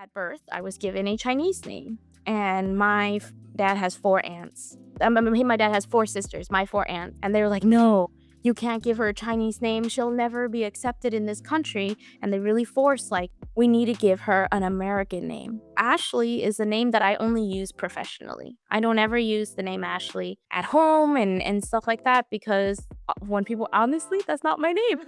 At birth, I was given a Chinese name, and my dad has four aunts. My dad has four sisters, my four aunts, and they were like, "No, you can't give her a Chinese name. She'll never be accepted in this country." And they really forced, like, we need to give her an American name. Ashley is a name that I only use professionally. I don't ever use the name Ashley at home and stuff like that because when people, honestly, that's not my name.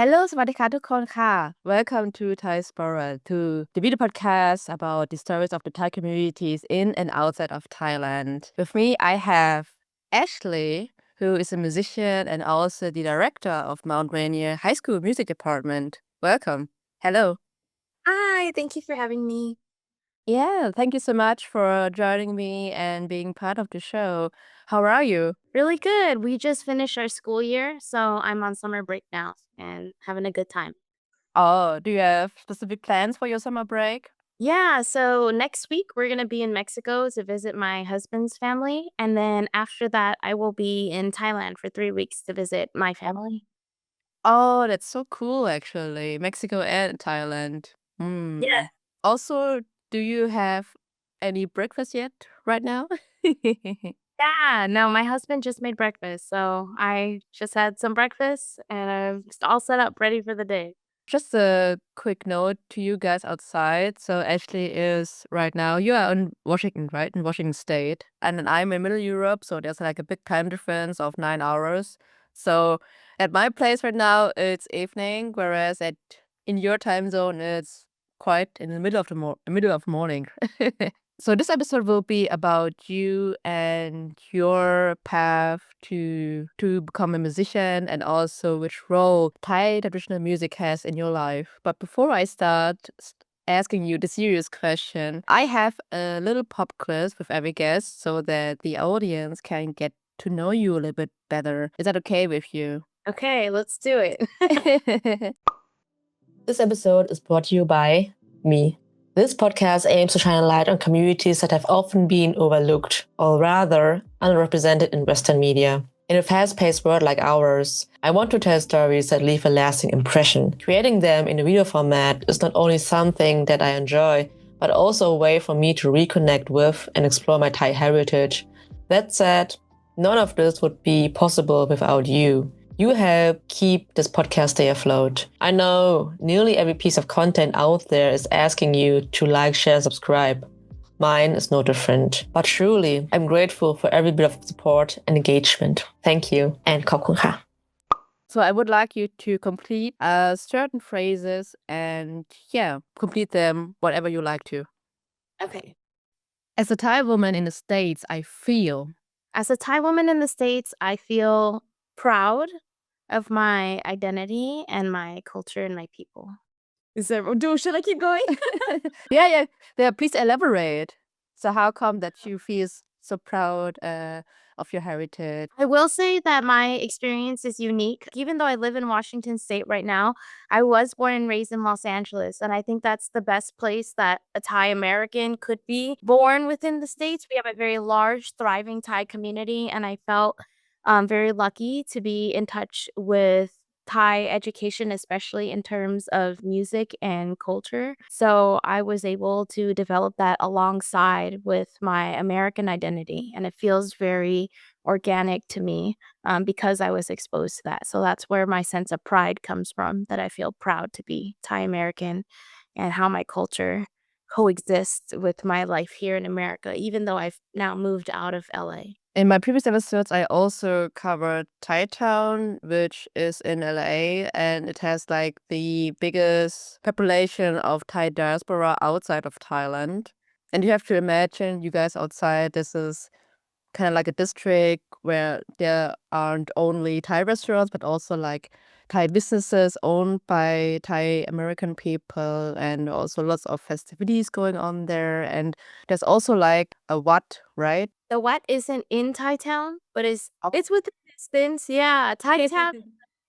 Hello สวัสดีค่ะทุกคนค่ะ Welcome to THAISPORA, to the video podcast about the stories of the Thai communities in and outside of Thailand. With me, I have Ashley, who is a musician and also the director of Mount Rainier High School Music Department. Welcome. Hello. Hi, thank you for having me. Yeah, thank you so much for joining me and being part of the show. How are you? Really good. We just finished our school year, so I'm on summer break now and having a good time. Oh, do you have specific plans for your summer break? Yeah, so next week we're going to be in Mexico to visit my husband's family. And then after that, I will be in Thailand for 3 weeks to visit my family. Oh, that's so cool, actually. Mexico and Thailand. Yeah. Also, do you have any breakfast yet right now? Yeah, no, my husband just made breakfast. So I just had some breakfast and I'm just all set up, ready for the day. Just a quick note to you guys outside. So Ashley is right now, you are in Washington, right? In Washington State. And then I'm in Middle Europe, so there's like a big time difference of 9 hours. So at my place right now, it's evening, whereas in your time zone, it's quite in the middle of morning. So this episode will be about you and your path to become a musician and also which role Thai traditional music has in your life. But before I start asking you the serious question, I have a little pop quiz with every guest so that the audience can get to know you a little bit better. Is that okay with you? Okay, let's do it. This episode is brought to you by me. This podcast aims to shine a light on communities that have often been overlooked, or rather, underrepresented in Western media. In a fast-paced world like ours, I want to tell stories that leave a lasting impression. Creating them in a video format is not only something that I enjoy, but also a way for me to reconnect with and explore my Thai heritage. That said, none of this would be possible without you. You help keep this podcast stay afloat. I know nearly every piece of content out there is asking you to like, share, subscribe. Mine is no different. But truly, I'm grateful for every bit of support and engagement. Thank you and ขอบคุณค่ะ So I would like you to complete certain phrases and complete them whatever you like to. Okay. As a Thai woman in the States, I feel. As a Thai woman in the States, I feel proud of my identity and my culture and my people. Should I keep going? Yeah. Please elaborate. So how come that you feel so proud of your heritage? I will say that my experience is unique. Even though I live in Washington State right now, I was born and raised in Los Angeles. And I think that's the best place that a Thai American could be born within the States. We have a very large, thriving Thai community. And I felt very lucky to be in touch with Thai education, especially in terms of music and culture. So I was able to develop that alongside with my American identity. And it feels very organic to me because I was exposed to that. So that's where my sense of pride comes from, that I feel proud to be Thai American and how my culture coexists with my life here in America, even though I've now moved out of LA. In my previous episodes, I also covered Thai Town, which is in LA, and it has like the biggest population of Thai diaspora outside of Thailand. And you have to imagine, you guys outside, this is kind of like a district where there aren't only Thai restaurants, but also like Thai businesses owned by Thai American people, and also lots of festivities going on there. And there's also like a Wat, right? The Wat isn't in Thai Town, but it's within distance. Yeah, Thai Town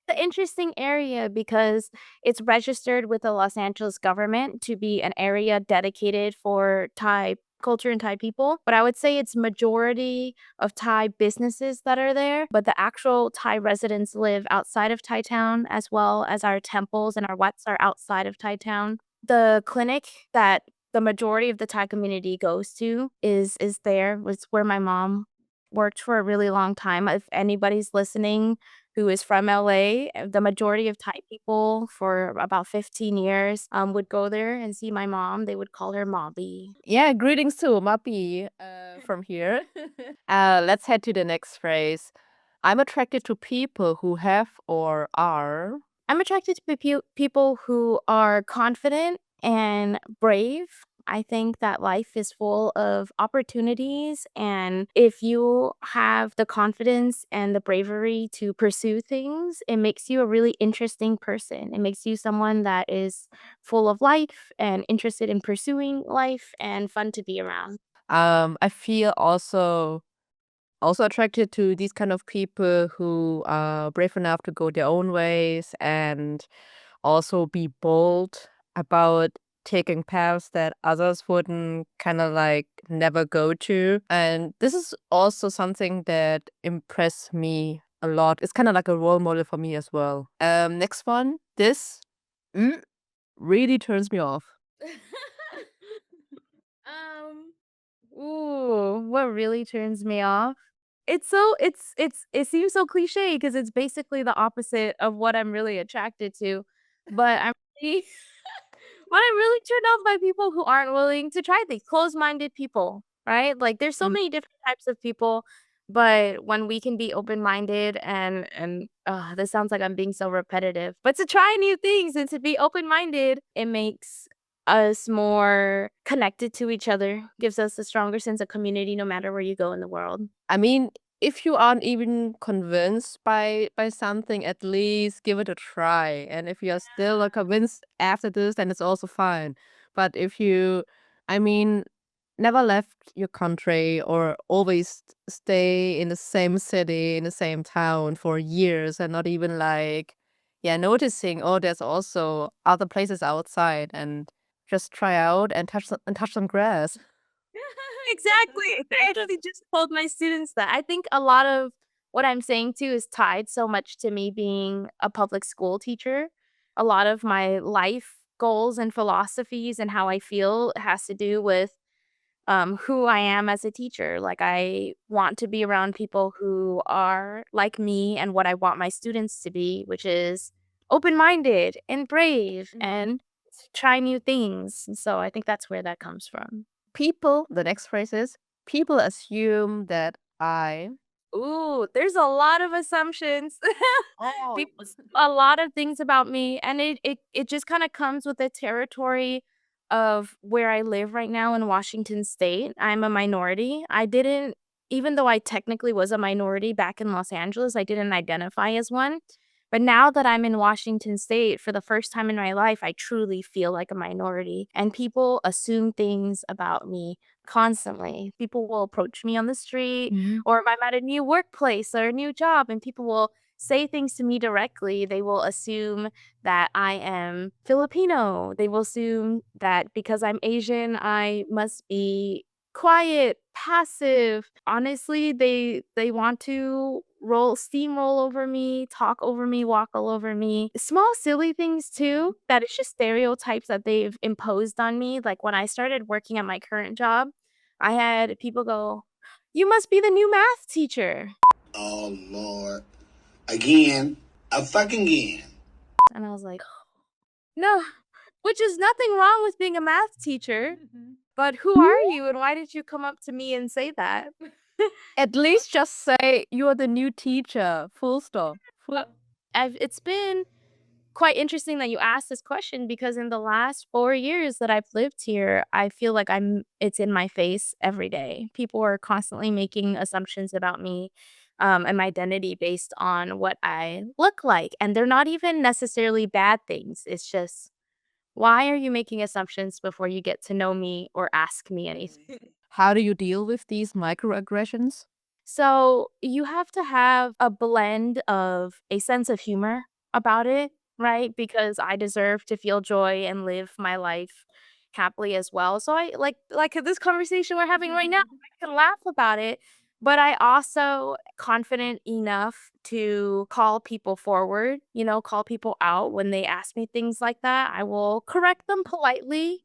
the interesting area because it's registered with the Los Angeles government to be an area dedicated for Thai culture and Thai people. But I would say it's majority of Thai businesses that are there. But the actual Thai residents live outside of Thai town, as well as our temples and our wets are outside of Thai town. The clinic that the majority of the Thai community goes to is there. Was where my mom worked for a really long time. If anybody's listening who is from LA, the majority of Thai people for about 15 years would go there and see my mom. They would call her Mommy. Yeah, greetings to Mapi from here. Let's head to the next phrase. I'm attracted to people who have or are. I'm attracted to people who are confident and brave. I think that life is full of opportunities, and if you have the confidence and the bravery to pursue things, it makes you a really interesting person. It makes you someone that is full of life and interested in pursuing life and fun to be around. I feel also attracted to these kind of people who are brave enough to go their own ways and also be bold about taking paths that others wouldn't kind of like never go to. And this is also something that impressed me a lot. It's kind of like a role model for me as well. Next one. This really turns me off. What really turns me off? It seems so cliche because it's basically the opposite of what I'm really attracted to. But I'm really but I'm really turned off by people who aren't willing to try things. Closed-minded people, right? Like there's so many different types of people, but when we can be open-minded and this sounds like I'm being so repetitive, but to try new things and to be open-minded, it makes us more connected to each other, gives us a stronger sense of community no matter where you go in the world. I mean, if you aren't even convinced by something, at least give it a try. And if you are still not convinced after this, then it's also fine. But if you, I mean, never left your country or always stay in the same city, in the same town for years and not even like, yeah, noticing, oh, there's also other places outside and just try out and touch some grass. Exactly. I actually just told my students that. I think a lot of what I'm saying too is tied so much to me being a public school teacher. A lot of my life goals and philosophies and how I feel has to do with who I am as a teacher. Like I want to be around people who are like me and what I want my students to be, which is open-minded and brave and try new things. And so I think that's where that comes from. The next phrase is, people assume that I. Ooh, there's a lot of assumptions. Oh. A lot of things about me, and it just kinda comes with the territory of where I live right now in Washington State. I'm a minority. I didn't even though I technically was a minority back in Los Angeles, I didn't identify as one. But now that I'm in Washington State, for the first time in my life, I truly feel like a minority, and people assume things about me constantly. People will approach me on the street, or if I'm at a new workplace or a new job, and people will say things to me directly. They will assume that I am Filipino. They will assume that because I'm Asian, I must be quiet, passive. Honestly, they want to steamroll over me, talk over me, walk all over me. Small silly things too, that it's just stereotypes that they've imposed on me. Like when I started working at my current job, I had people go, "You must be the new math teacher." Oh Lord. Again. A fucking again. And I was like, "No, which is nothing wrong with being a math teacher, but who are you and why did you come up to me and say that?" At least just say you're the new teacher. Full stop. It's been quite interesting that you asked this question because in the last 4 years that I've lived here, I feel like it's in my face every day. People are constantly making assumptions about me, and my identity based on what I look like, and they're not even necessarily bad things. It's just, why are you making assumptions before you get to know me or ask me anything? How do you deal with these microaggressions? So, you have to have a blend of a sense of humor about it, right? Because I deserve to feel joy and live my life happily as well. So I like this conversation we're having right now, I can laugh about it, but I also confident enough to call people forward, call people out when they ask me things like that. I will correct them politely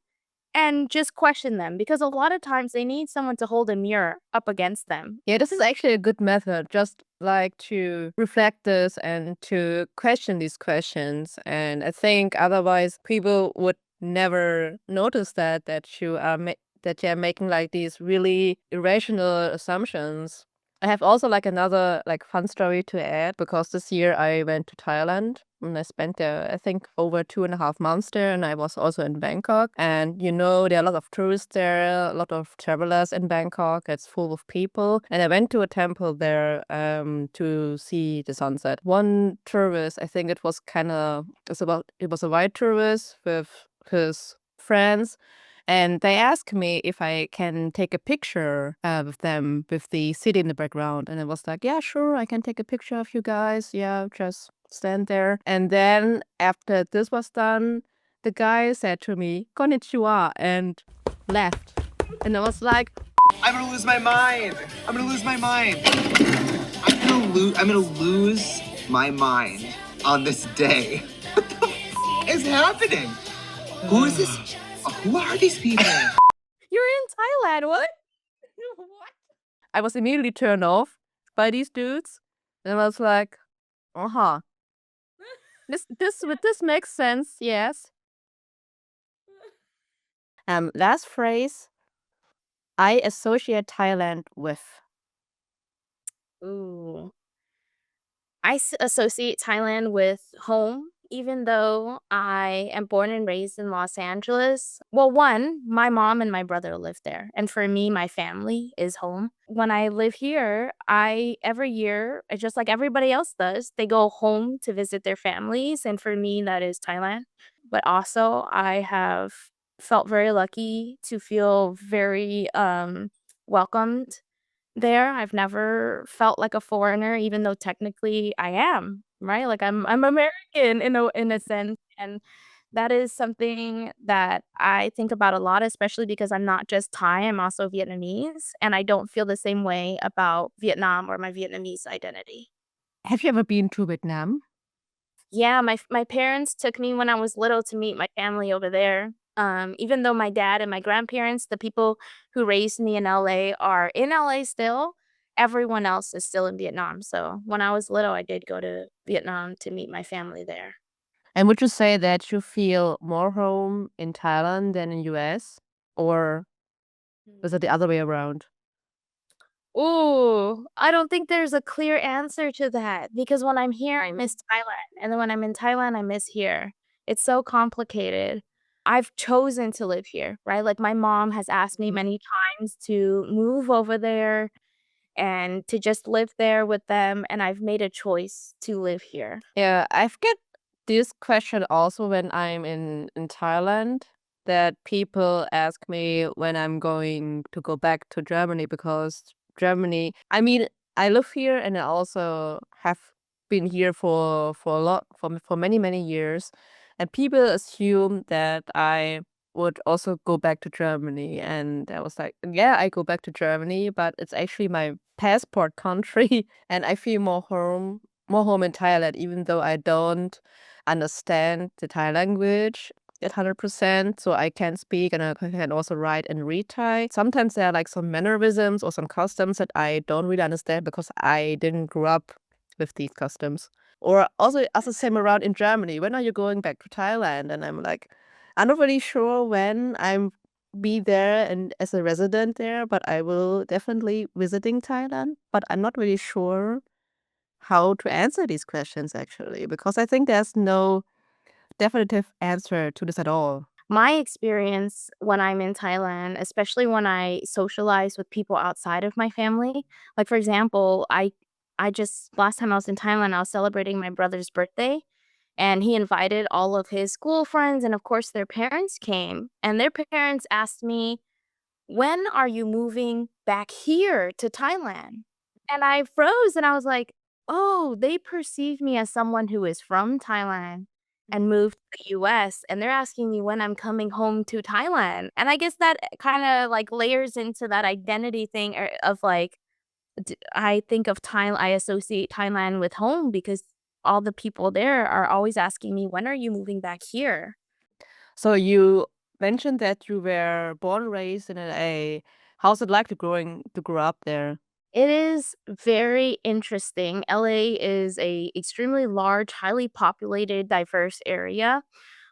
and just question them because a lot of times they need someone to hold a mirror up against them. Yeah, this is actually a good method, just like to reflect this and to question these questions. And I think otherwise people would never notice that you are that you're making like these really irrational assumptions. I have also like another like fun story to add because this year I went to Thailand and I spent there I think over 2.5 months there, and I was also in Bangkok. And there are a lot of tourists there, a lot of travelers in Bangkok. It's full of people, and I went to a temple there to see the sunset. One tourist, I think it was a white tourist with his friends. And they asked me if I can take a picture with them with the city in the background. And I was like, yeah, sure, I can take a picture of you guys. Yeah, just stand there. And then after this was done, the guy said to me, Konnichiwa, and left. And I was like, I'm gonna lose my mind. I'm gonna lose my mind. I'm gonna lose my mind on this day. What the is happening? Who is this? Who are these people? You're in Thailand, what? what? I was immediately turned off by these dudes. And I was like, uh-huh. This makes sense, yes. Last phrase I associate Thailand with. Ooh. I associate Thailand with home, even though I am born and raised in Los Angeles. Well, one, my mom and my brother live there. And for me, my family is home. When I live here, every year, just like everybody else does, they go home to visit their families. And for me, that is Thailand. But also, I have felt very lucky to feel very welcomed there. I've never felt like a foreigner, even though technically I am, right? Like I'm American in a sense, and that is something that I think about a lot, especially because I'm not just Thai, I'm also Vietnamese, and I don't feel the same way about Vietnam or my Vietnamese identity. Have you ever been to Vietnam? Yeah, my parents took me when I was little to meet my family over there. Even though my dad and my grandparents, the people who raised me in LA, are in LA still, everyone else is still in Vietnam. So when I was little, I did go to Vietnam to meet my family there. And would you say that you feel more home in Thailand than in US? Or is it the other way around? Ooh, I don't think there's a clear answer to that because when I'm here, I miss Thailand. And then when I'm in Thailand, I miss here. It's so complicated. I've chosen to live here, right? Like my mom has asked me many times to move over there and to just live there with them. And I've made a choice to live here. Yeah, I've get this question also when I'm in Thailand, that people ask me when I'm going to go back to Germany, because Germany, I mean, I live here and I also have been here for a lot for many years, and people assume that I would also go back to Germany. And I was like, yeah, I go back to Germany, but it's actually my passport country and I feel more home in Thailand, even though I don't understand the Thai language at 100%. So I can speak and I can also write and read Thai. Sometimes there are like some mannerisms or some customs that I don't really understand because I didn't grow up with these customs. Or also as the same around in Germany. When are you going back to Thailand? And I'm like, I'm not really sure when I'm be there and as a resident there, but I will definitely visiting Thailand. But I'm not really sure how to answer these questions actually, because I think there's no definitive answer to this at all. My experience when I'm in Thailand, especially when I socialize with people outside of my family, like for example, I just last time I was in Thailand, I was celebrating my brother's birthday and he invited all of his school friends and of course their parents came and their parents asked me, "When are you moving back here to Thailand?" And I froze and I was like, oh, they perceive me as someone who is from Thailand and moved to the US, and they're asking me when I'm coming home to Thailand. And I guess that kinda, like, layers into that identity thing of, like, I think of Thailand. I associate Thailand with home because all the people there are always asking me, "When are you moving back here?" So you mentioned that you were born and raised in LA. How's it like to grow up there? It is very interesting. LA is a extremely large, highly populated, diverse area.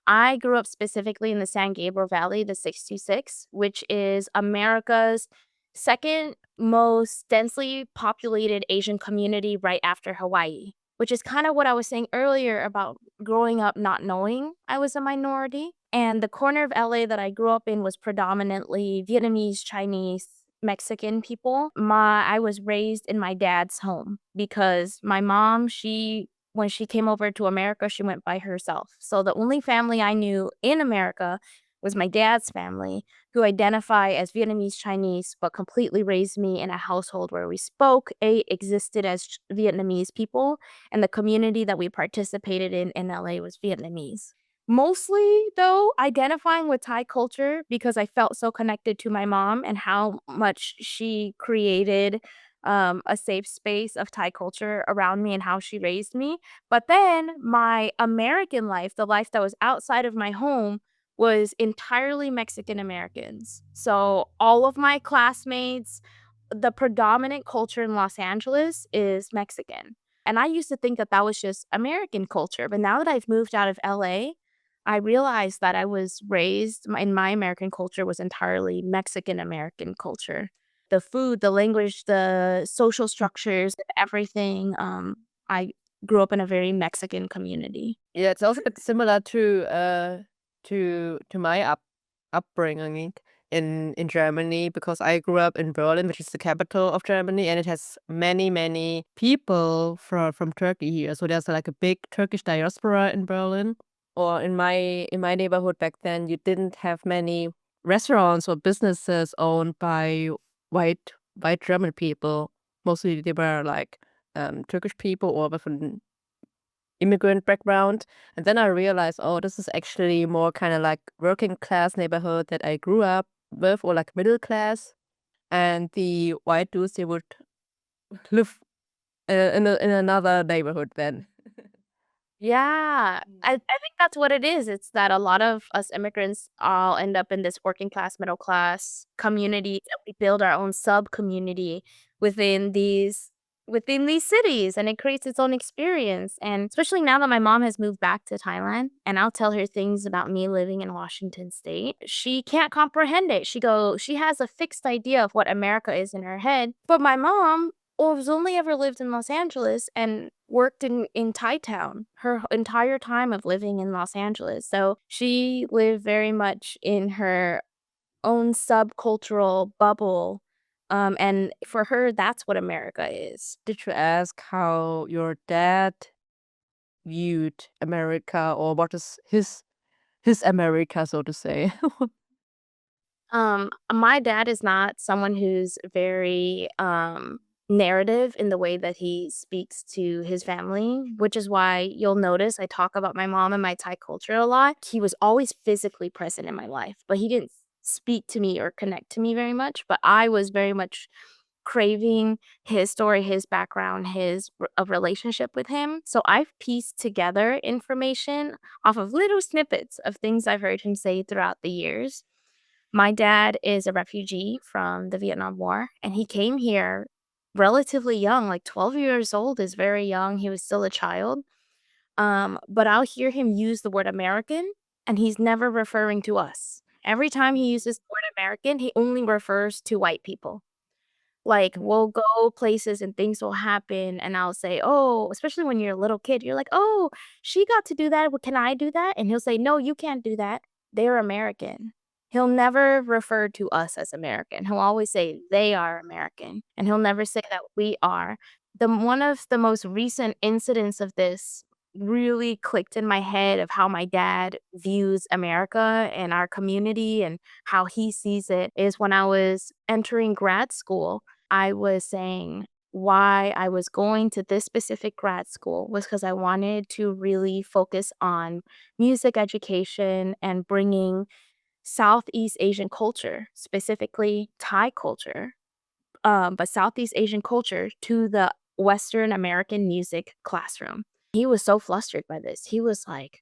I grew up specifically in the San Gabriel Valley, the 626, which is America's second most densely populated Asian community right after Hawaii, which is kind of what I was saying earlier about growing up not knowing I was a minority. And the corner of LA that I grew up in was predominantly Vietnamese, Chinese, Mexican people. I was raised in my dad's home because my mom, when she came over to America, she went by herself. So the only family I knew in America was my dad's family, who identify as Vietnamese Chinese, but completely raised me in a household where we existed as Vietnamese people, and the community that we participated in LA was Vietnamese. Mostly, though, identifying with Thai culture because I felt so connected to my mom and how much she created a safe space of Thai culture around me and how she raised me. But then my American life, the life that was outside of my home, was entirely Mexican Americans. So all of my classmates, the predominant culture in Los Angeles is Mexican. And I used to think that that was just American culture. But now that I've moved out of LA, I realized that I was raised in my American culture was entirely Mexican American culture. The food, the language, the social structures, everything. I grew up in a very Mexican community. Yeah, it's also a bit similar to my upbringing in Germany because I grew up in Berlin, which is the capital of Germany, and it has many people from Turkey here. So there's like a big Turkish diaspora in Berlin. Or in my neighborhood back then, you didn't have many restaurants or businesses owned by white white German people. Mostly they were like Turkish people or with an immigrant background. And then I realized, oh, this is actually more kind of like working class neighborhood that I grew up with, or like middle class. And the white dudes, they would live in another neighborhood then. Yeah, I think that's what it is. It's that a lot of us immigrants all end up in this working class, middle class community, and we build our own sub community within these cities, and it creates its own experience. And especially now that my mom has moved back to Thailand, and I'll tell her things about me living in Washington State, she can't comprehend it. She has a fixed idea of what America is in her head. But my mom has only ever lived in Los Angeles and worked in Thai town her entire time of living in Los Angeles. So she lived very much in her own subcultural bubble. And for her, that's what America is. Did you ask how your dad viewed America, or what is his America, so to say? My dad is not someone who's very narrative in the way that he speaks to his family, which is why you'll notice I talk about my mom and my Thai culture a lot. He was always physically present in my life, but he didn't speak to me or connect to me very much. But I was very much craving his story, his background, a relationship with him. So I've pieced together information off of little snippets of things I've heard him say throughout the years. My dad is a refugee from the Vietnam War, and he came here relatively young, like 12 years old is very young. He was still a child. But I'll hear him use the word American, and he's never referring to us. Every time he uses the word American, he only refers to white people. Like, we'll go places and things will happen, and I'll say, "Oh," especially when you're a little kid, you're like, "Oh, she got to do that. Well, can I do that?" And he'll say, "No, you can't do that. They're American." He'll never refer to us as American. He'll always say they are American, and he'll never say that we are. One of the most recent incidents of this really clicked in my head of how my dad views America and our community and how he sees it is when I was entering grad school. I was saying, why I was going to this specific grad school was because I wanted to really focus on music education and bringing Southeast Asian culture, specifically Thai culture, but Southeast Asian culture to the Western American music classroom. He was so flustered by this. He was like,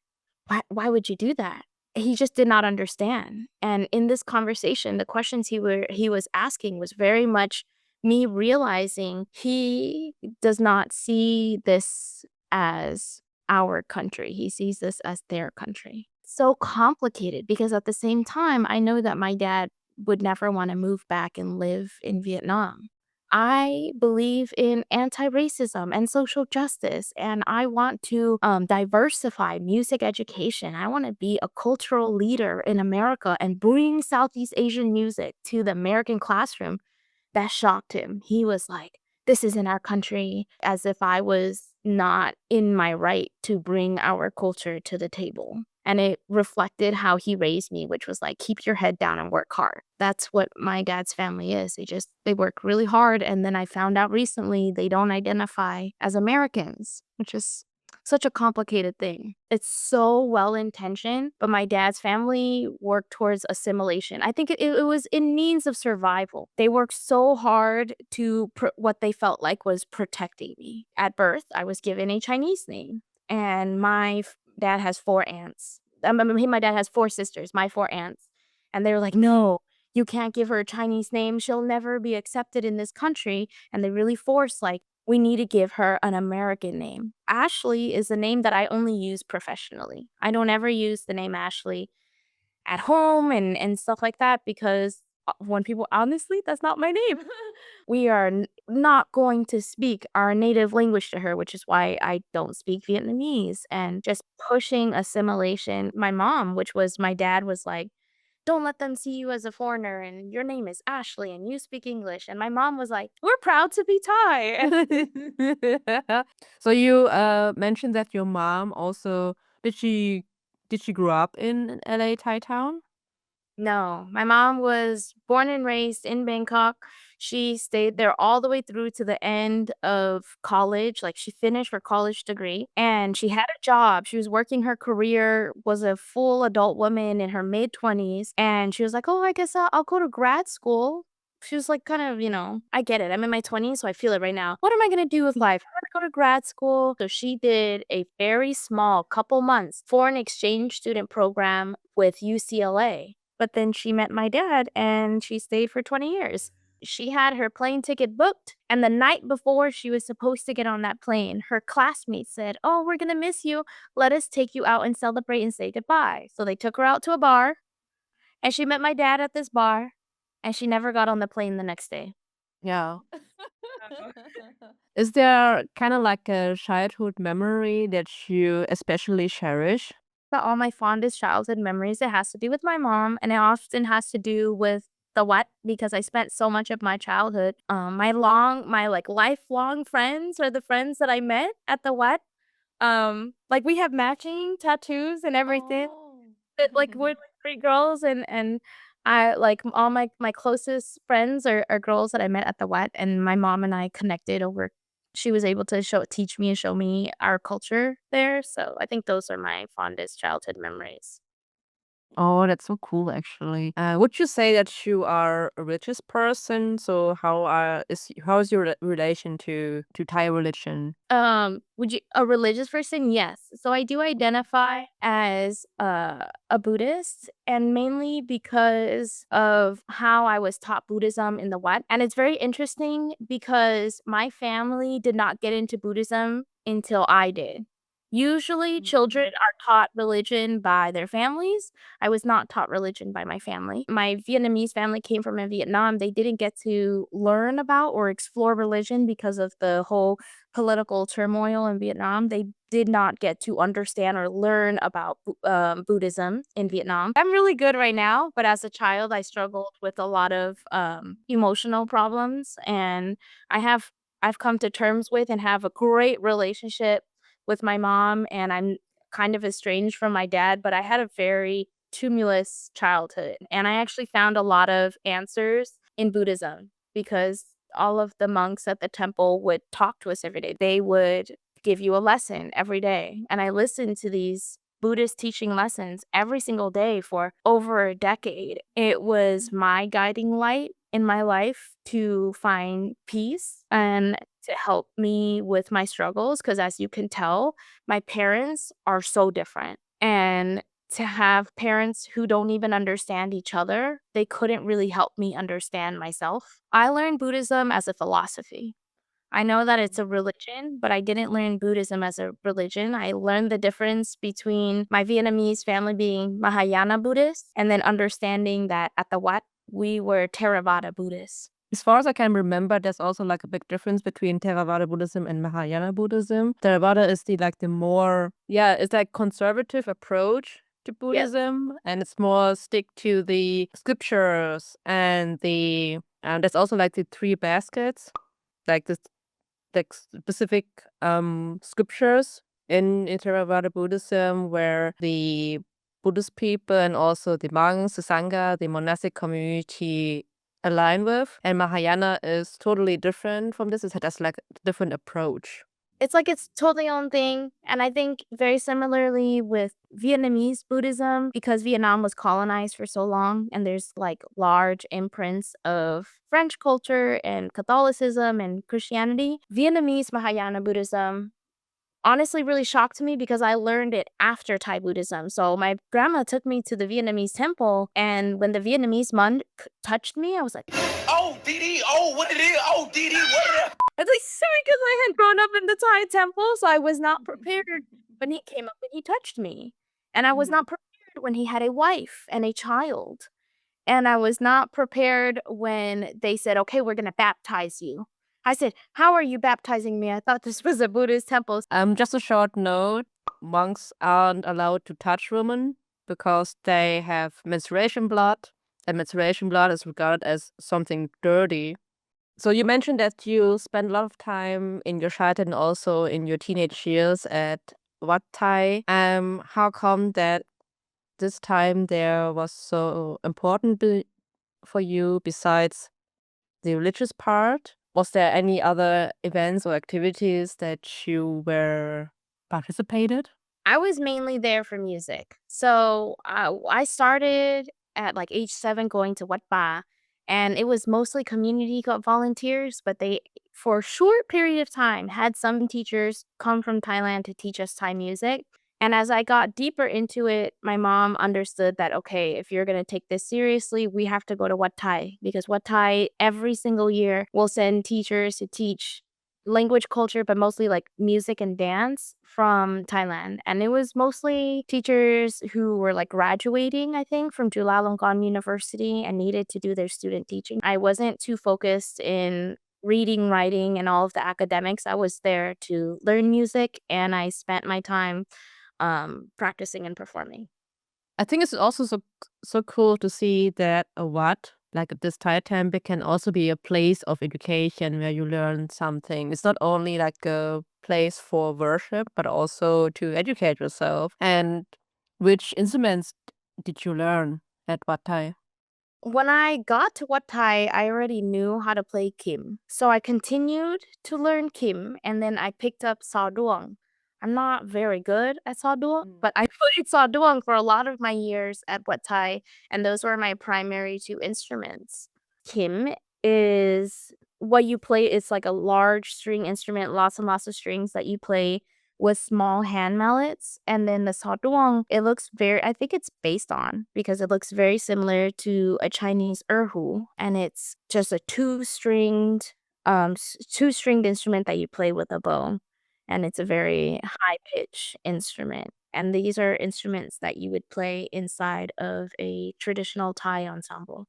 why would you do that? He just did not understand. And in this conversation, the questions he was asking was very much me realizing he does not see this as our country. He sees this as their country. So complicated because at the same time, I know that my dad would never want to move back and live in Vietnam. I believe in anti-racism and social justice, and I want to diversify music education. I want to be a cultural leader in America and bring Southeast Asian music to the American classroom. That shocked him. He was like, this isn't our country, as if I was not in my right to bring our culture to the table. And it reflected how he raised me, which was like, keep your head down and work hard. That's what my dad's family is. They work really hard. And then I found out recently they don't identify as Americans, which is such a complicated thing. It's so well-intentioned, but my dad's family worked towards assimilation. I think it was in means of survival. They worked so hard to what they felt like was protecting me. At birth, I was given a Chinese name, and my dad has 4 aunts. My dad has 4 sisters, my 4 aunts. And they were like, no, you can't give her a Chinese name. She'll never be accepted in this country. And they really forced, like, we need to give her an American name. Ashley is a name that I only use professionally. I don't ever use the name Ashley at home and stuff like that because when people, honestly, that's not my name. We are not going to speak our native language to her, which is why I don't speak Vietnamese. And just pushing assimilation. My mom, which was my dad, was like, don't let them see you as a foreigner and your name is Ashley and you speak English. And my mom was like, we're proud to be Thai. So you mentioned that your mom also did she grow up in LA Thai town? No, my mom was born and raised in Bangkok. She stayed there all the way through to the end of college. Like she finished her college degree and she had a job. She was working her career, was a full adult woman in her mid-20s. And she was like, oh, I guess I'll go to grad school. She was like, kind of, I get it. I'm in my 20s, so I feel it right now. What am I going to do with life? I'm going to go to grad school. So she did a very small couple months foreign exchange student program with UCLA. But then she met my dad and she stayed for 20 years. She had her plane ticket booked, and the night before she was supposed to get on that plane, her classmates said, oh, we're going to miss you. Let us take you out and celebrate and say goodbye. So they took her out to a bar, and she met my dad at this bar, and she never got on the plane the next day. Yeah. Is there kind of like a childhood memory that you especially cherish? All my fondest childhood memories, it has to do with my mom, and it often has to do with the what, because I spent so much of my childhood. My lifelong friends are the friends that I met at the what. Like we have matching tattoos and everything. But like we're like 3 girls, and I like all my closest friends are girls that I met at the what, and my mom and I connected over. She was able to teach me and show me our culture there. So I think those are my fondest childhood memories. Oh, that's so cool, actually. Would you say that you are a religious person? So how is your relation to Thai religion? Would you a religious person? Yes. So I do identify as a Buddhist, and mainly because of how I was taught Buddhism in the West. And it's very interesting because my family did not get into Buddhism until I did. Usually, children are taught religion by their families. I was not taught religion by my family. My Vietnamese family came from in Vietnam. They didn't get to learn about or explore religion because of the whole political turmoil in Vietnam. They did not get to understand or learn about Buddhism in Vietnam. I'm really good right now, but as a child, I struggled with a lot of emotional problems, and I've come to terms with and have a great relationship with my mom, and I'm kind of estranged from my dad, but I had a very tumultuous childhood, and I actually found a lot of answers in Buddhism because All of the monks at the temple would talk to us every day. They would give you a lesson every day. And I listened to these Buddhist teaching lessons every single day for over a decade. It was my guiding light in my life to find peace and to help me with my struggles. Because as you can tell, my parents are so different. And to have parents who don't even understand each other, they couldn't really help me understand myself. I learned Buddhism as a philosophy. I know that it's a religion, but I didn't learn Buddhism as a religion. I learned the difference between my Vietnamese family being Mahayana Buddhist and then understanding that at the Wat, we were Theravada Buddhists. As far as I can remember, there's also like a big difference between Theravada Buddhism and Mahayana Buddhism. Theravada is the more, it's like conservative approach to Buddhism, and it's more stick to the scriptures and there's also like the three baskets, like this like specific scriptures in Theravada Buddhism where the Buddhist people and also the monks, the Sangha, the monastic community align with. And Mahayana is totally different from this. It has like a different approach. It's like its totally own thing. And I think very similarly with Vietnamese Buddhism, because Vietnam was colonized for so long and there's like large imprints of French culture and Catholicism and Christianity, Vietnamese Mahayana Buddhism honestly really shocked me because I learned it after Thai Buddhism. So my grandma took me to the Vietnamese temple, and when the Vietnamese monk touched me, I was like, oh, DD, oh, what it is? Oh, DD, what it is? it's like so because I had grown up in the Thai temple, so I was not prepared when he came up and he touched me. And I was not prepared when he had a wife and a child. And I was not prepared when they said, okay, we're going to baptize you. I said, how are you baptizing me? I thought this was a Buddhist temple. Just a short note, monks aren't allowed to touch women because they have menstruation blood, and menstruation blood is regarded as something dirty. So you mentioned that you spent a lot of time in your childhood and also in your teenage years at Wat Thai. How come that this time there was so important for you besides the religious part? Was there any other events or activities that you were participated? I was mainly there for music. So I started at like age 7 going to Wat Ba, and it was mostly community volunteers, but they, for a short period of time, had some teachers come from Thailand to teach us Thai music. And as I got deeper into it, my mom understood that, okay, if you're going to take this seriously, we have to go to Wat Thai, because Wat Thai every single year will send teachers to teach language, culture, but mostly like music and dance from Thailand. And it was mostly teachers who were like graduating, I think, from Chulalongkorn University and needed to do their student teaching. I wasn't too focused in reading, writing, and all of the academics. I was there to learn music, and I spent my time practicing and performing. I think it's also so cool to see that a Wat, like this Thai temple, can also be a place of education where you learn something. It's not only like a place for worship, but also to educate yourself. And which instruments did you learn at Wat Thai? When I got to Wat Thai, I already knew how to play Kim. So I continued to learn Kim, and then I picked up Saw Duong. I'm not very good at Saw Duong, but I played Saw Duong for a lot of my years at Wat Thai, and those were my primary 2 instruments. Kim is what you play. It's like a large string instrument, lots and lots of strings that you play with small hand mallets. And then the Saw Duong, it looks I think it's based on, because it looks very similar to a Chinese erhu, and it's just a two-stringed instrument that you play with a bow. And it's a very high-pitched instrument. And these are instruments that you would play inside of a traditional Thai ensemble.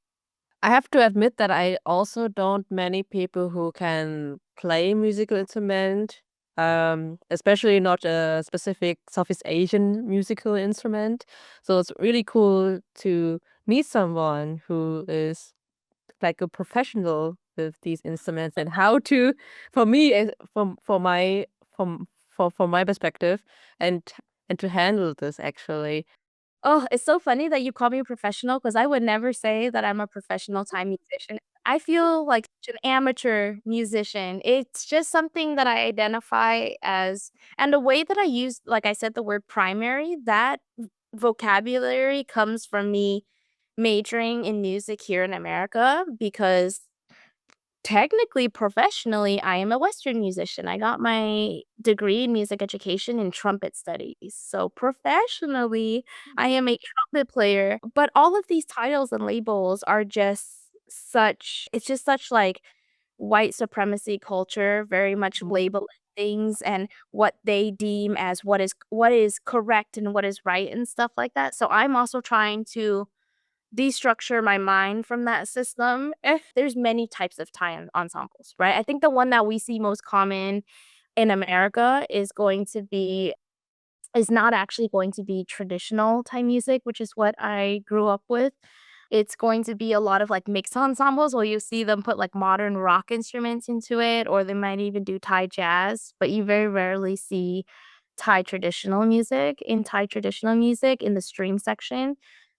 I have to admit that I also don't many people who can play musical instrument, especially not a specific Southeast Asian musical instrument. So it's really cool to meet someone who is like a professional with these instruments and how to, for me, from my perspective, and to handle this actually. Oh, it's so funny that you call me a professional, because I would never say that I'm a professional Thai musician. I feel like an amateur musician. It's just something that I identify as, and the way that I use, like I said, the word primary, that vocabulary comes from me majoring in music here in America because technically, professionally, I am a Western musician. I got my degree in music education in trumpet studies. So professionally, I am a trumpet player. But all of these titles and labels are just it's just such like white supremacy culture, very much labeling things and what they deem as what is correct and what is right and stuff like that. So I'm also trying to destructure my mind from that system. There's many types of Thai ensembles, right? I think the one that we see most common in America is not actually going to be traditional Thai music, which is what I grew up with. It's going to be a lot of like mixed ensembles where you see them put like modern rock instruments into it, or they might even do Thai jazz, but you very rarely see Thai traditional music. In Thai traditional music, in the string section,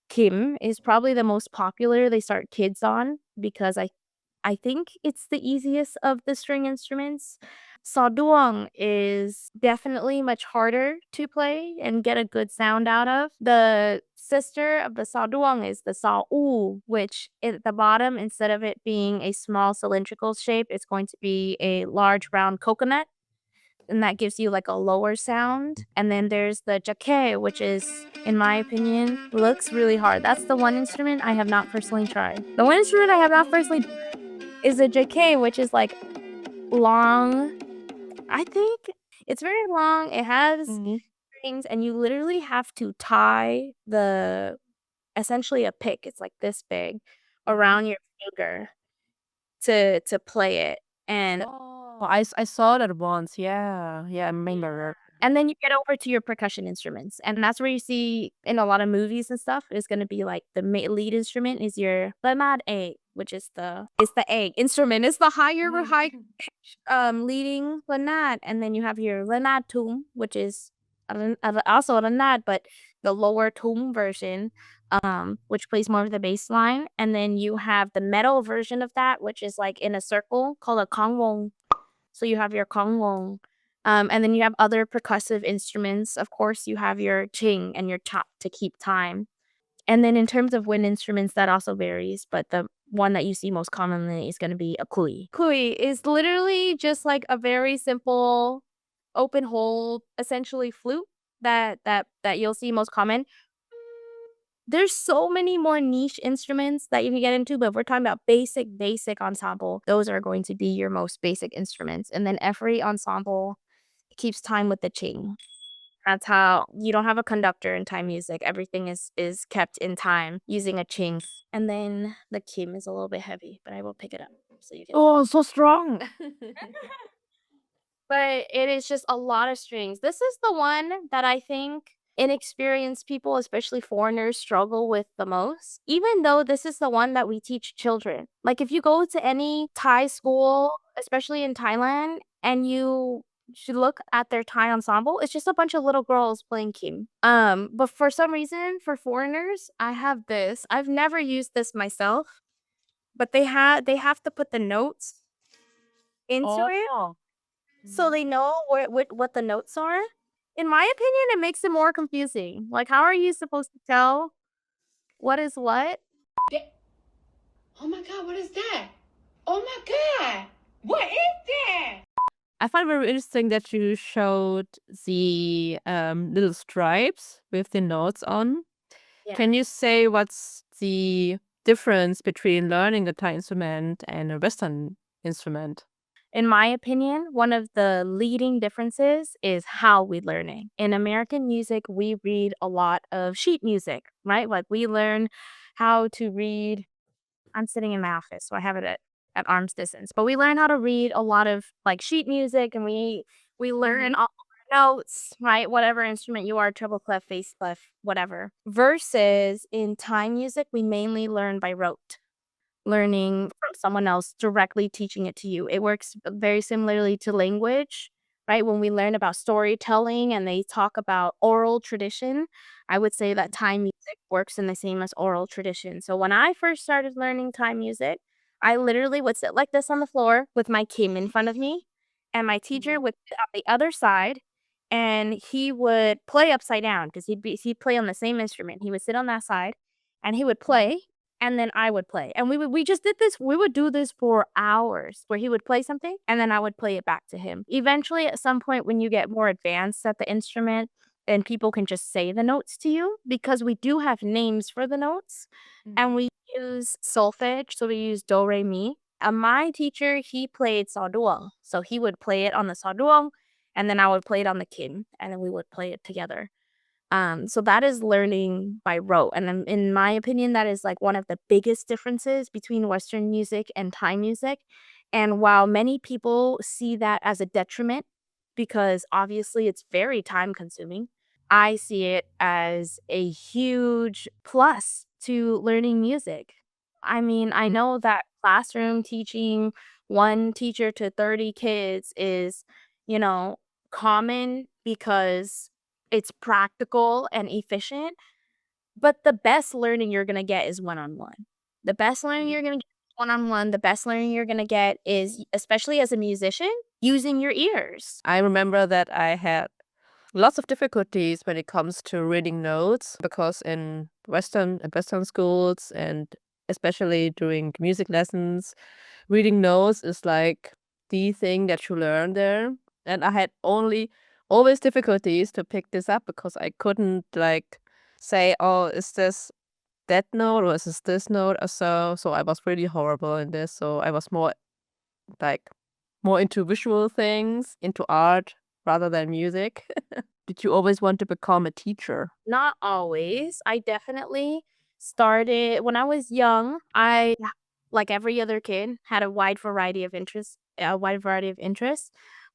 Kim is probably the most popular they start kids on because I think it's the easiest of the string instruments. Sawduang is definitely much harder to play and get a good sound out of. The sister of the Sawduang is the Saw-u, which at the bottom, instead of it being a small cylindrical shape, it's going to be a large round coconut. And that gives you like a lower sound. And then there's the jake, which is, in my opinion, looks really hard. That's the one instrument I have not personally tried. The one instrument I have not personally is a jake, which is like long. I think it's very long. It has strings, and you literally have to tie essentially a pick. It's like this big around your finger to play it. And Oh, I saw that once. Yeah, I remember. And then you get over to your percussion instruments. And that's where you see in a lot of movies and stuff is going to be like the lead instrument is your lemad egg, which is it's the egg instrument. It's the high leading lanad. And then you have your lanad tum, which is also a lanad, but the lower tum version, which plays more of the bass line. And then you have the metal version of that, which is like in a circle called a kongwong. So you have your kongwong. And then you have other percussive instruments. Of course, you have your ching and your chop to keep time. And then in terms of wind instruments, that also varies, but the one that you see most commonly is going to be a kui. Kui is literally just like a very simple open hole, essentially flute that you'll see most common. There's so many more niche instruments that you can get into, but if we're talking about basic ensemble, those are going to be your most basic instruments. And then every ensemble keeps time with the ching. That's how you don't have a conductor in Thai music. Everything is kept in time using a ching. And then the kim is a little bit heavy, but I will pick it up so you can. Oh, so strong. But it is just a lot of strings. This is the one that I think inexperienced people, especially foreigners, struggle with the most. Even though this is the one that we teach children. Like if you go to any Thai school, especially in Thailand, and you should look at their Thai ensemble, it's just a bunch of little girls playing kim. But for some reason, for foreigners, I have this. I've never used this myself, but they have to put the notes into it so they know what the notes are. In my opinion, it makes it more confusing. Like, how are you supposed to tell what is what? Oh my God, what is that? Oh my God, what is that? I find it very interesting that you showed the little stripes with the notes on. Yeah. Can you say what's the difference between learning a Thai instrument and a Western instrument? In my opinion, one of the leading differences is how we learn it. In American music, we read a lot of sheet music, right? Like we learn how to read. I'm sitting in my office, so I have it at arm's distance. But we learn how to read a lot of like sheet music, and we learn all our notes, right? Whatever instrument you are, treble clef, bass clef, whatever. Versus in Thai music, we mainly learn by rote. Learning from someone else directly teaching it to you. It works very similarly to language, right? When we learn about storytelling and they talk about oral tradition, I would say that Thai music works in the same as oral tradition. So when I first started learning Thai music, I literally would sit like this on the floor with my kim in front of me, and my teacher would sit on the other side, and he would play upside down because he'd play on the same instrument. He would sit on that side, and he would play, and then I would play. And we just did this. We would do this for hours, where he would play something, and then I would play it back to him. Eventually, at some point, when you get more advanced at the instrument, and people can just say the notes to you, because we do have names for the notes, and we use solfege, so we use do, re, mi. And my teacher, he played saduang, so he would play it on the saduang, and then I would play it on the kim, and then we would play it together. So that is learning by rote, and in my opinion, that is like one of the biggest differences between Western music and Thai music. And while many people see that as a detriment, because obviously it's very time consuming, I see it as a huge plus to learning music. I mean, I know that classroom teaching one teacher to 30 kids is, you know, common because it's practical and efficient, but the best learning you're gonna get is one-on-one. The best learning you're gonna get is one-on-one. The best learning you're gonna get is, especially as a musician, using your ears. I remember that I had lots of difficulties when it comes to reading notes because in Western schools and especially during music lessons, reading notes is like the thing that you learn there. And I had always difficulties to pick this up because I couldn't like say, oh, is this that note or is this note or so? So I was really horrible in this. So I was like more into visual things, into art rather than music. Did you always want to become a teacher? Not always. I definitely started when I was young. I, like every other kid, had a wide variety of interests.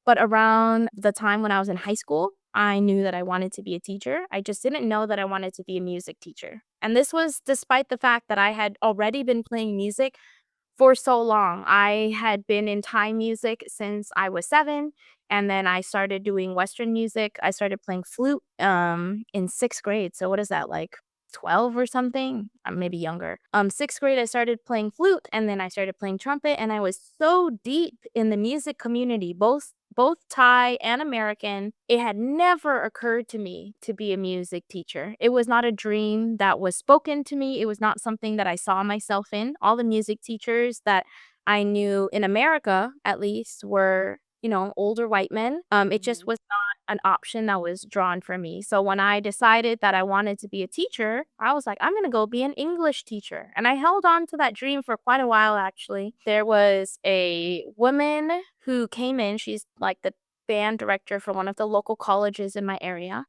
But around the time when I was in high school, I knew that I wanted to be a teacher. I just didn't know that I wanted to be a music teacher. And this was despite the fact that I had already been playing music for so long. I had been in Thai music since I was 7, and then I started doing Western music. I started playing flute in 6th grade. So what is that, like 12 or something? Maybe younger. 6th grade I started playing flute, and then I started playing trumpet, and I was so deep in the music community, both Thai and American. It had never occurred to me to be a music teacher. It was not a dream that was spoken to me. It was not something that I saw myself in. All the music teachers that I knew in America, at least, were, older white men. It just was not an option that was drawn for me. So when I decided that I wanted to be a teacher, I was like, I'm going to go be an English teacher. And I held on to that dream for quite a while, actually. There was a woman who came in. She's like the band director for one of the local colleges in my area.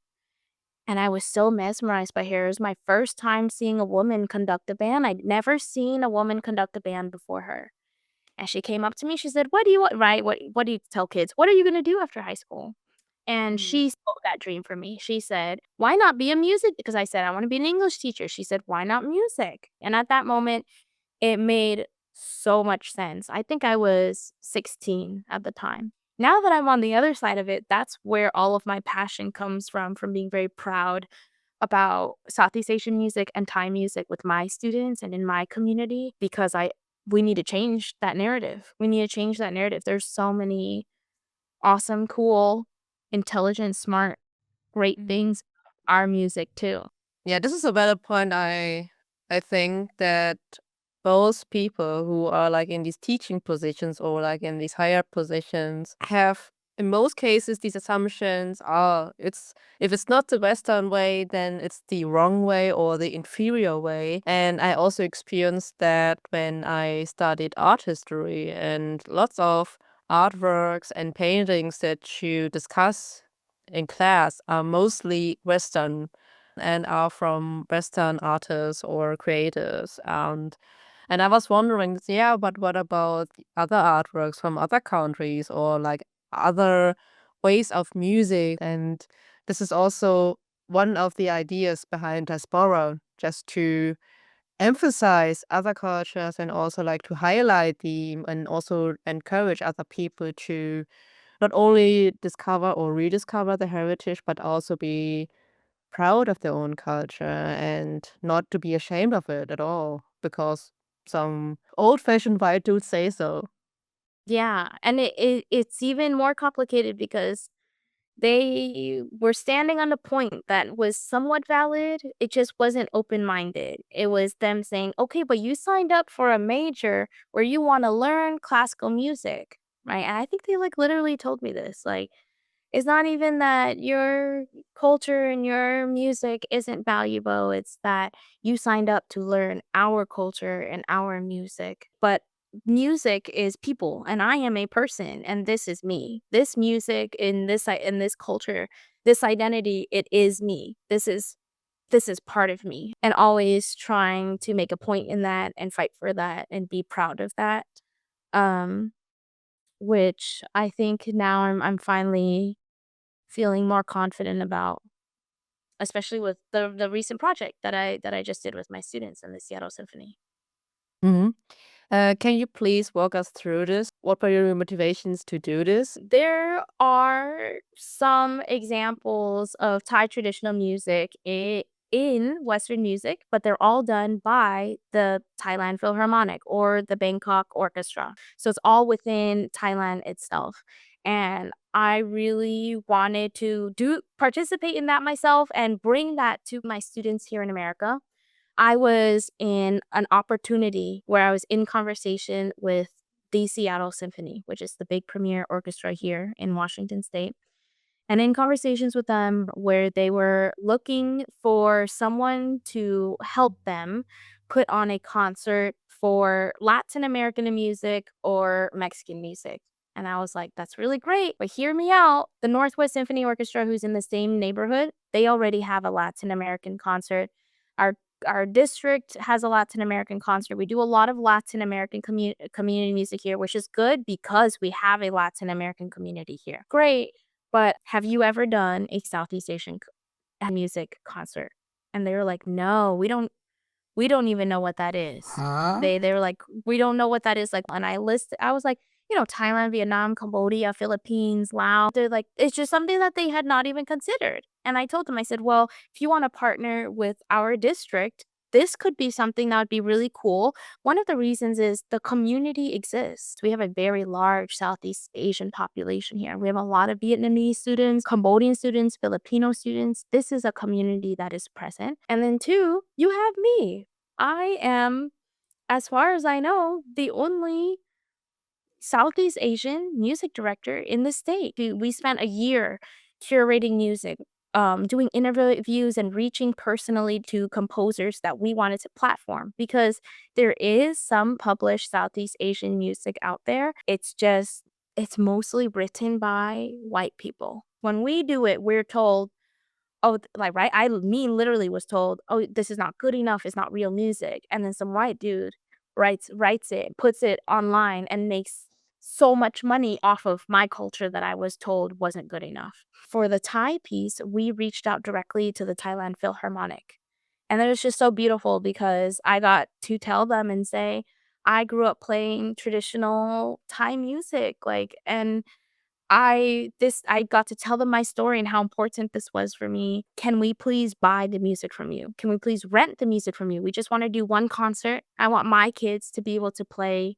And I was so mesmerized by her. It was my first time seeing a woman conduct a band. I'd never seen a woman conduct a band before her. And she came up to me. She said, "What do you want? Right? What do you tell kids? What are you going to do after high school?" And she spoke that dream for me. She said, "Why not be a music?" Because I said, "I want to be an English teacher." She said, "Why not music?" And at that moment, it made so much sense. I think I was 16 at the time. Now that I'm on the other side of it, that's where all of my passion comes from being very proud about Southeast Asian music and Thai music with my students and in my community, because we need to change that narrative. We need to change that narrative. There's so many awesome, cool, intelligent, smart, great things about our music too. Yeah, this is a valid point. I think that both people who are like in these teaching positions or like in these higher positions have in most cases these assumptions are if it's not the Western way, then it's the wrong way or the inferior way. And I also experienced that when I studied art history, and lots of artworks and paintings that you discuss in class are mostly Western and are from Western artists or creators. And I was wondering, yeah, but what about other artworks from other countries or like other ways of music? And this is also one of the ideas behind diaspora, just to emphasize other cultures and also like to highlight them and also encourage other people to not only discover or rediscover the heritage, but also be proud of their own culture and not to be ashamed of it at all, because some old-fashioned white dudes say so. Yeah, and it's even more complicated because they were standing on a point that was somewhat valid. It just wasn't open-minded. It was them saying, "Okay, but you signed up for a major where you wanna learn classical music," right? And I think they, like, literally told me this, like, "It's not even that your culture and your music isn't valuable, it's that you signed up to learn our culture and our music. But music is people, and I am a person, and this is me. This music in this culture, this identity, it is me. This is part of me." And always trying to make a point in that and fight for that and be proud of that. Um, which I think now I'm finally feeling more confident about, especially with the recent project that I just did with my students in the Seattle Symphony. Mhm. Can you please walk us through this? What were your motivations to do this? There are some examples of Thai traditional music in Western music, but they're all done by the Thailand Philharmonic or the Bangkok Orchestra. So it's all within Thailand itself. And I really wanted to participate in that myself and bring that to my students here in America. I was in an opportunity where I was in conversation with the Seattle Symphony, which is the big premier orchestra here in Washington State. And in conversations with them where they were looking for someone to help them put on a concert for Latin American music or Mexican music. And I was like, that's really great, but hear me out. The Northwest Symphony Orchestra, who's in the same neighborhood, they already have a Latin American concert. Our our district has a Latin American concert. We do a lot of Latin American community music here, which is good because we have a Latin American community here. Great. But have you ever done a Southeast Asian music concert? And they were like, "No, we don't even know what that is." They were like, "We don't know what that is." Like, and I was like, Thailand, Vietnam, Cambodia, Philippines, Laos. They're like, it's just something that they had not even considered. And I told them, I said, "Well, if you want to partner with our district, this could be something that would be really cool." One of the reasons is the community exists. We have a very large Southeast Asian population here. We have a lot of Vietnamese students, Cambodian students, Filipino students. This is a community that is present. And then two, you have me. I am, as far as I know, the only Southeast Asian music director in the state. We spent a year curating music, doing interviews and reaching personally to composers that we wanted to platform because there is some published Southeast Asian music out there. It's mostly written by white people. When we do it, we're told, oh, like, right? Literally was told, "Oh, this is not good enough. It's not real music." And then some white dude writes it, puts it online, and makes so much money off of my culture that I was told wasn't good enough. For the Thai piece, we reached out directly to the Thailand Philharmonic. And it was just so beautiful because I got to tell them and say, I grew up playing traditional Thai music, like, and I got to tell them my story and how important this was for me. "Can we please buy the music from you? Can we please rent the music from you? We just wanna do one concert. I want my kids to be able to play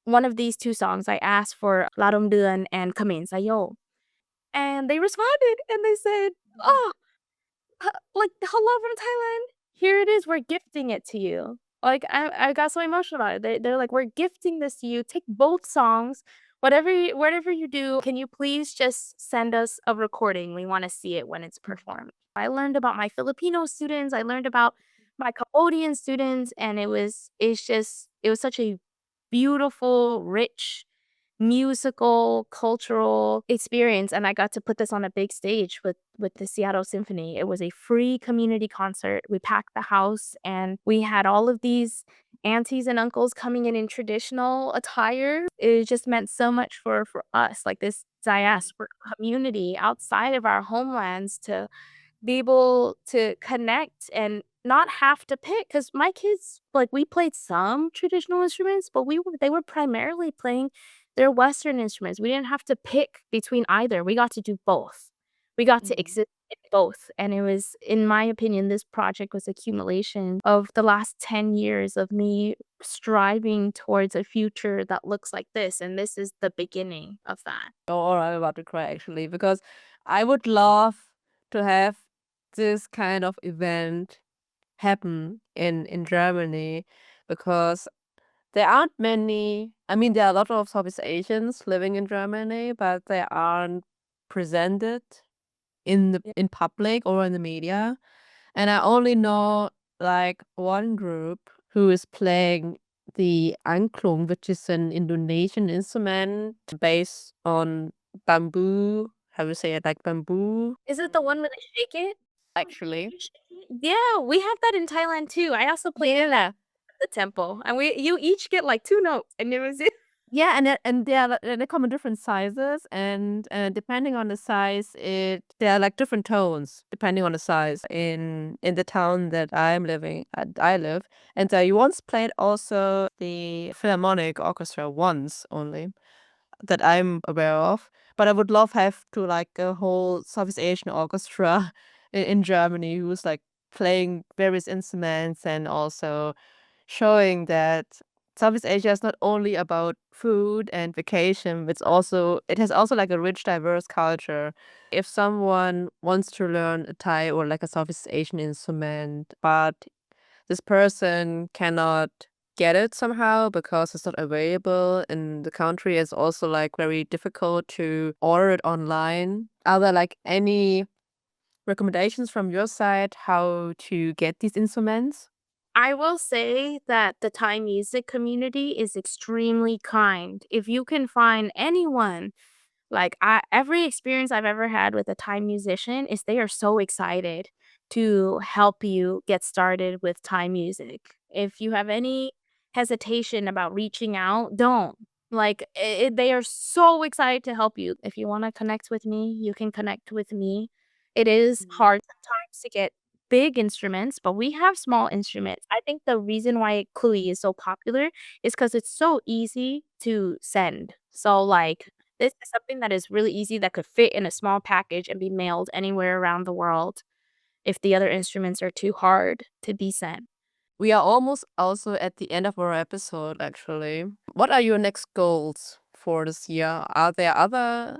one of these 2 songs." I asked for La Dom Duan and Kamen Sayo. And they responded and they said, "Oh, like, hello from Thailand. Here it is. We're gifting it to you." Like, I got so emotional about it. They're like, "We're gifting this to you. Take both songs. Whatever you do, can you please just send us a recording? We wanna see it when it's performed." I learned about my Filipino students. I learned about my Cambodian students, and it was such a beautiful, rich musical, cultural experience, and I got to put this on a big stage with the Seattle Symphony. It was a free community concert. We packed the house, and we had all of these aunties and uncles coming in traditional attire. It just meant so much for us, like this diaspora community outside of our homelands, to be able to connect and not have to pick. Because my kids, like, we played some traditional instruments, but they were primarily playing their Western instruments. We didn't have to pick between either. We got to do both. We got to exist both. And it was, in my opinion, this project was accumulation of the last 10 years of me striving towards a future that looks like this. And this is the beginning of that. Oh, I'm about to cry actually, because I would love to have this kind of event happen in Germany, because there aren't many. I mean, there are a lot of Southeast Asians living in Germany, but they aren't presented in public or in the media. And I only know like one group who is playing the angklung, which is an Indonesian instrument based on bamboo. How do you say it? Like bamboo, Is it the one where they shake it? actually. Yeah, we have that in Thailand too. I also played it at the temple, and you each get like 2 notes, and it was it. Yeah, and they come in different sizes, and depending on the size, there are like different tones depending on the size. In the town that I live, and I once played also the Philharmonic Orchestra once only, that I'm aware of. But I would love have to like a whole Southeast Asian orchestra in Germany who's like playing various instruments and also showing that Southeast Asia is not only about food and vacation, it has also like a rich, diverse culture. If someone wants to learn a Thai or like a Southeast Asian instrument, but this person cannot get it somehow because it's not available in the country, it's also like very difficult to order it online. Are there like any recommendations from your side how to get these instruments? I will say that the Thai music community is extremely kind. If you can find anyone, every experience I've ever had with a Thai musician is they are so excited to help you get started with Thai music. If you have any hesitation about reaching out, don't. They are so excited to help you. If you want to connect with me, you can connect with me. It is hard sometimes to get big instruments, but we have small instruments. I think the reason why Kuli is so popular is because it's so easy to send. This is something that is really easy that could fit in a small package and be mailed anywhere around the world if the other instruments are too hard to be sent. We are almost also at the end of our episode, actually. What are your next goals for this year? Are there other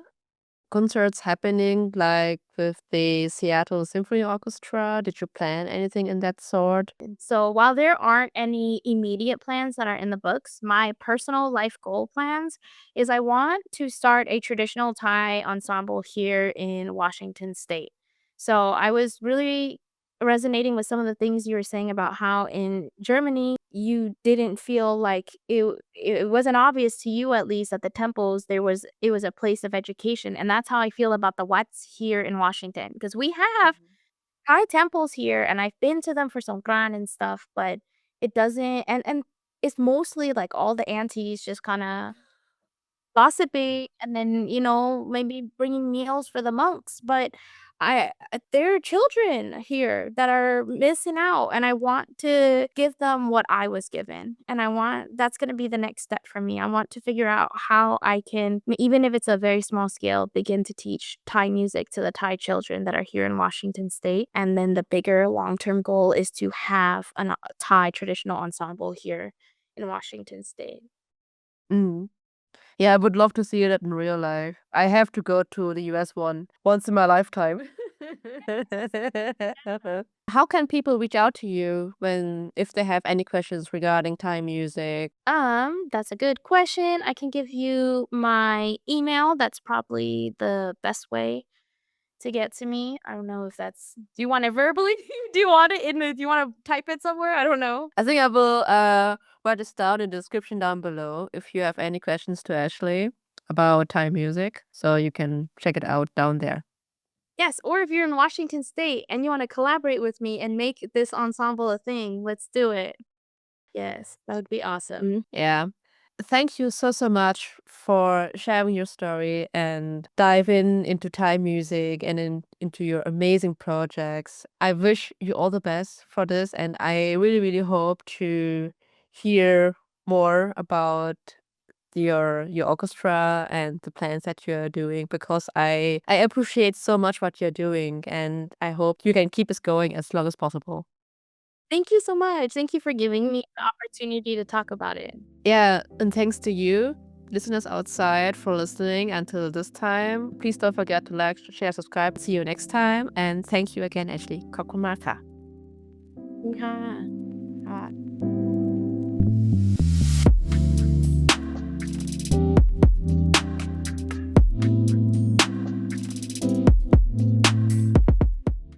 concerts happening, like with the Seattle Symphony Orchestra? Did you plan anything in that sort? So while there aren't any immediate plans that are in the books, my personal life goal plans is I want to start a traditional Thai ensemble here in Washington State. So I was really resonating with some of the things you were saying about how in Germany you didn't feel like it wasn't obvious to you, at least at the temples it was a place of education, and that's how I feel about the Wats here in Washington, because we have Thai temples here, and I've been to them for Songkran and stuff, but it doesn't, and it's mostly, like, all the aunties just kinda gossiping and then, maybe bringing meals for the monks, but there are children here that are missing out, and I want to give them what I was given, and that's gonna be the next step for me. I want to figure out how I can, even if it's a very small scale, begin to teach Thai music to the Thai children that are here in Washington State, and then the bigger long-term goal is to have a Thai traditional ensemble here in Washington State. Mm. Yeah, I would love to see it in real life. I have to go to the US one once in my lifetime. How can people reach out to you if they have any questions regarding Thai music? That's a good question. I can give you my email. That's probably the best way to get to me. I don't know if do you want it verbally? Do you want do you want to type it somewhere? I don't know. I think I will write this down in the description down below if you have any questions to Ashley about Thai music, so you can check it out down there. Yes, or if you're in Washington State and you want to collaborate with me and make this ensemble a thing, let's do it. Yes, that would be awesome. Yeah. Thank you so much for sharing your story and diving into Thai music and into your amazing projects. I wish you all the best for this, and I really, really hope to hear more about your orchestra and the plans that you're doing, because I appreciate so much what you're doing, and I hope you can keep us going as long as possible. Thank you so much. Thank you for giving me the opportunity to talk about it. Yeah, and thanks to you, listeners outside, for listening until this time. Please don't forget to like, share, subscribe. See you next time, and thank you again, Ashley. ขอบคุณมากค่ะ ค่ะ